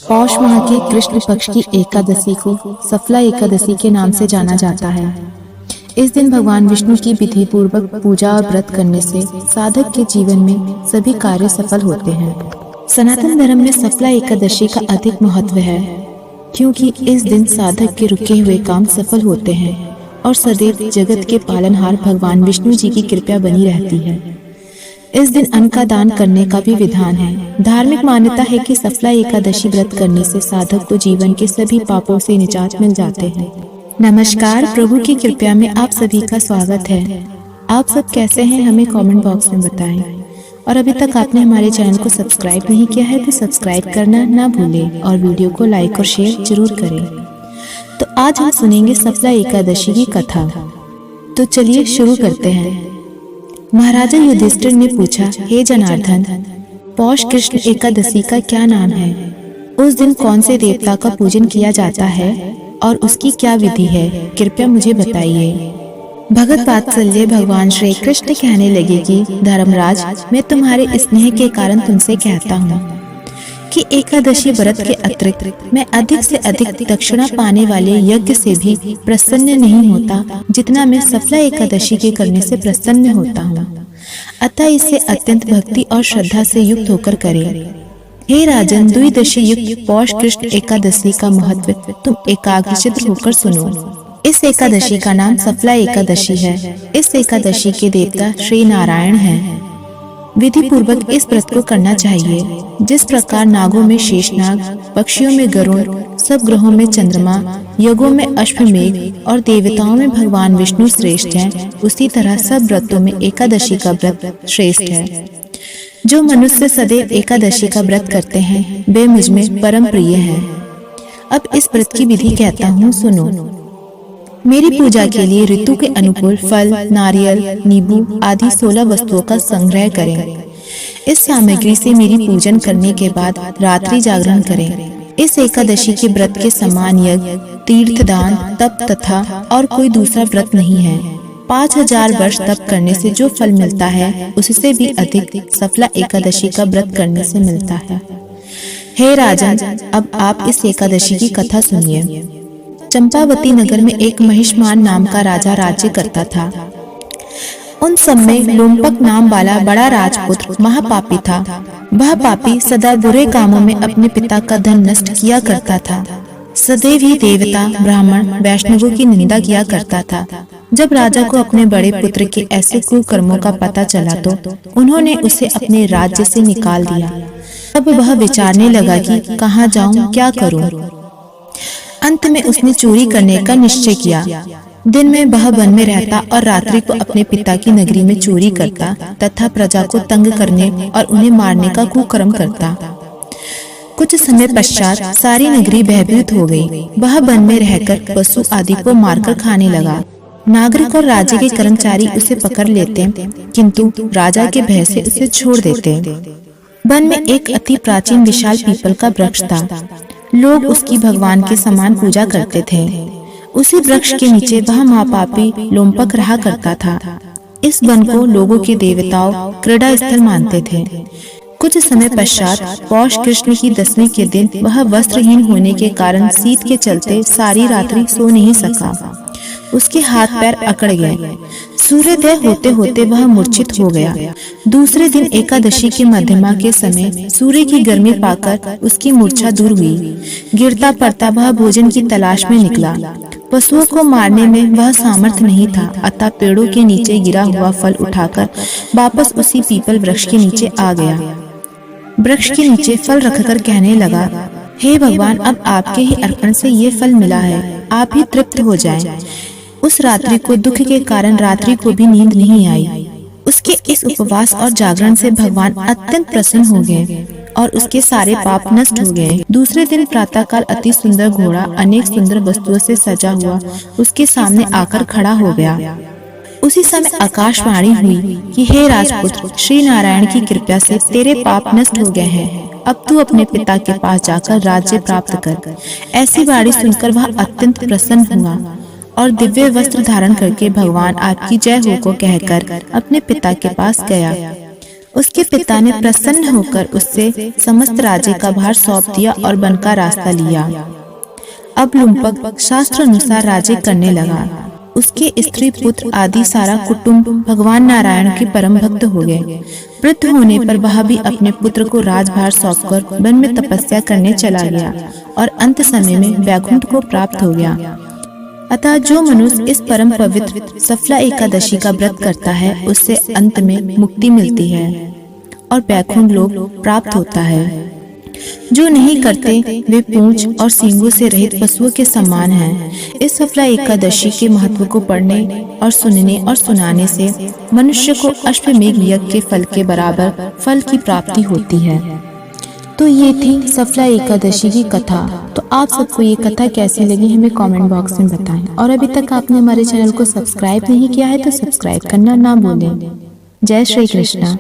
पौष माह के कृष्ण पक्ष की एकादशी को सफला एकादशी के नाम से जाना जाता है। इस दिन भगवान विष्णु की विधि पूर्वक पूजा और व्रत करने से साधक के जीवन में सभी कार्य सफल होते हैं। सनातन धर्म में सफला एकादशी का अधिक महत्व है, क्योंकि इस दिन साधक के रुके हुए काम सफल होते हैं और सदैव जगत के पालनहार भगवान विष्णु जी की कृपा बनी रहती है। इस दिन अन्न का दान करने का भी विधान है। धार्मिक मान्यता है कि सफला एकादशी व्रत करने से साधक को जीवन के सभी पापों से निजात मिल जाते हैं। नमस्कार, प्रभु की कृपा में आप सभी का स्वागत है। आप सब कैसे हैं, हमें कमेंट बॉक्स में बताएं। और अभी तक आपने हमारे चैनल को सब्सक्राइब नहीं किया है तो सब्सक्राइब करना ना भूलें और वीडियो को लाइक और शेयर जरूर करें। तो आज हम सुनेंगे सफला एकादशी की कथा। तो चलिए शुरू करते हैं। महाराजा युधिष्ठिर ने पूछा, हे जनार्दन, पौष कृष्ण एकादशी का क्या नाम है? उस दिन कौन से देवता का पूजन किया जाता है और उसकी क्या विधि है? कृपया मुझे बताइए। भगत वात्सल्य भगवान श्री कृष्ण कहने लगे कि धर्मराज, मैं तुम्हारे स्नेह के कारण तुमसे कहता हूँ कि एकादशी व्रत के अतिरिक्त मैं अधिक से अधिक दक्षिणा पाने वाले यज्ञ से भी प्रसन्न नहीं होता जितना मैं सफला एकादशी के करने से प्रसन्न होता हूँ। अतः इसे अत्यंत भक्ति और श्रद्धा से युक्त होकर करें। हे राजन, द्विदशी युक्त पौष कृष्ण एकादशी का महत्व तुम एकाग्रचित्त होकर सुनो। इस एकादशी का नाम सफला एकादशी है। इस एकादशी के देवता श्री नारायण हैं। विधि पूर्वक इस व्रत को करना चाहिए। जिस प्रकार नागों में शेषनाग, पक्षियों में गरुड़, सब ग्रहों में चंद्रमा, यज्ञों में अश्वमेघ और देवताओं में भगवान विष्णु श्रेष्ठ हैं, उसी तरह सब व्रतों में एकादशी का व्रत श्रेष्ठ है। जो मनुष्य सदैव एकादशी का व्रत करते हैं वे मुझ में परम प्रिय हैं। अब इस व्रत की विधि कहता हूँ, सुनो। मेरी पूजा के लिए ऋतु के अनुकूल फल, नारियल, नींबू आदि 16 वस्तुओं का संग्रह करें। इस सामग्री से मेरी पूजन करने के बाद रात्रि जागरण करें। इस एकादशी के व्रत के समान यज्ञ, तीर्थदान, तप तथा और कोई दूसरा व्रत नहीं है। 5000 वर्ष तप करने से जो फल मिलता है उससे भी अधिक सफला एकादशी का व्रत करने से मिलता है। हे राजन, अब आप इस एकादशी की कथा सुनिए। चंपावती नगर में एक महिष्मान नाम का राजा राज्य करता था। उन सब में लोमपक नाम वाला बड़ा राजपुत्र महापापी था। वह पापी सदा बुरे कामों में अपने पिता का धन नष्ट किया करता था। सदैव ही देवता, ब्राह्मण, वैष्णवों की निंदा किया करता था। जब राजा को अपने बड़े पुत्र के ऐसे कुकर्मों का पता चला तो उन्होंने उसे अपने राज्य से निकाल दिया। अब वह विचारने लगा कि कहाँ जाऊं, क्या करूं। अंत में उसने चोरी करने का निश्चय किया। दिन में वह वन में रहता और रात्रि को अपने पिता की नगरी में चोरी करता तथा प्रजा को तंग करने और उन्हें मारने का कुकर्म करता। कुछ समय पश्चात सारी नगरी भयभीत हो गई। वह वन में रहकर पशु आदि को मारकर खाने लगा। नागरिक और राज्य के कर्मचारी उसे पकड़ लेते, किंतु राजा के भय से उसे छोड़ देते। वन में एक अति प्राचीन विशाल पीपल का वृक्ष था। लोग उसकी भगवान के समान पूजा करते थे। उसी वृक्ष के नीचे वह महापापी लोमपक रहा करता था। इस वन को लोगों के देवताओं क्रीड़ा स्थल मानते थे। कुछ समय पश्चात पौष कृष्ण की दशमी के दिन वह वस्त्रहीन होने के कारण शीत के चलते सारी रात्रि सो नहीं सका। उसके हाथ पैर अकड़ गए। सूर्योदय होते होते वह मूर्छित हो गया। दूसरे दिन एकादशी की मध्यमा के समय सूर्य की गर्मी पाकर उसकी मूर्छा दूर हुई। गिरता पड़ता वह भोजन की तलाश में निकला। पशुओं को मारने में वह सामर्थ्य नहीं था, अतः पेड़ों के नीचे गिरा हुआ फल उठाकर वापस उसी पीपल वृक्ष के नीचे आ गया। वृक्ष के नीचे फल रखकर कहने लगा, हे भगवान, अब आपके ही अर्पण से ये फल मिला है, आप ही तृप्त हो जाएं। उस रात्रि को दुख के कारण रात्रि को भी नींद नहीं आई। उसके इस उपवास और जागरण से भगवान अत्यंत प्रसन्न हो गए और उसके सारे पाप नष्ट हो गए। दूसरे दिन प्रातःकाल अति सुंदर घोड़ा अनेक सुंदर वस्तुओं से सजा हुआ उसके सामने आकर खड़ा हो गया। उसी समय आकाशवाणी हुई कि हे राजपुत्र, श्री नारायण की कृपा से तेरे पाप नष्ट हो गए हैं। अब तू अपने पिता के पास जाकर राज्य प्राप्त कर। ऐसी वाणी सुनकर वह अत्यंत प्रसन्न हुआ और दिव्य वस्त्र धारण करके भगवान आपकी जय हो को कहकर अपने पिता के पास गया। उसके पिता ने प्रसन्न होकर उससे समस्त राज्य का भार सौंप दिया और वन का रास्ता लिया। अब लुम्पक शास्त्र अनुसार राज्य करने लगा। उसके स्त्री पुत्र आदि सारा कुटुंब भगवान नारायण के परम भक्त हो गए। वृद्ध होने पर वह भी अपने पुत्र को राजभार सौंपकर वन में तपस्या करने चला गया और अंत समय में वैकुंठ को प्राप्त हो गया। अतः जो मनुष्य इस परम पवित्र सफला एकादशी का व्रत करता है उससे अंत में मुक्ति मिलती है और वैकुंठ लोक प्राप्त होता है। जो नहीं करते वे पूंछ और सींगों से रहित पशुओं के समान हैं। इस सफला एकादशी के महत्व को पढ़ने और सुनने और सुनाने से मनुष्य को अश्वमेध यज्ञ के फल के बराबर फल की प्राप्ति होती है। तो ये थी सफला एकादशी की कथा। तो आप सबको ये कथा कैसी लगी हमें कमेंट बॉक्स में बताएं और अभी तक आपने हमारे चैनल को सब्सक्राइब नहीं किया है तो सब्सक्राइब करना ना भूलें। जय श्री कृष्णा।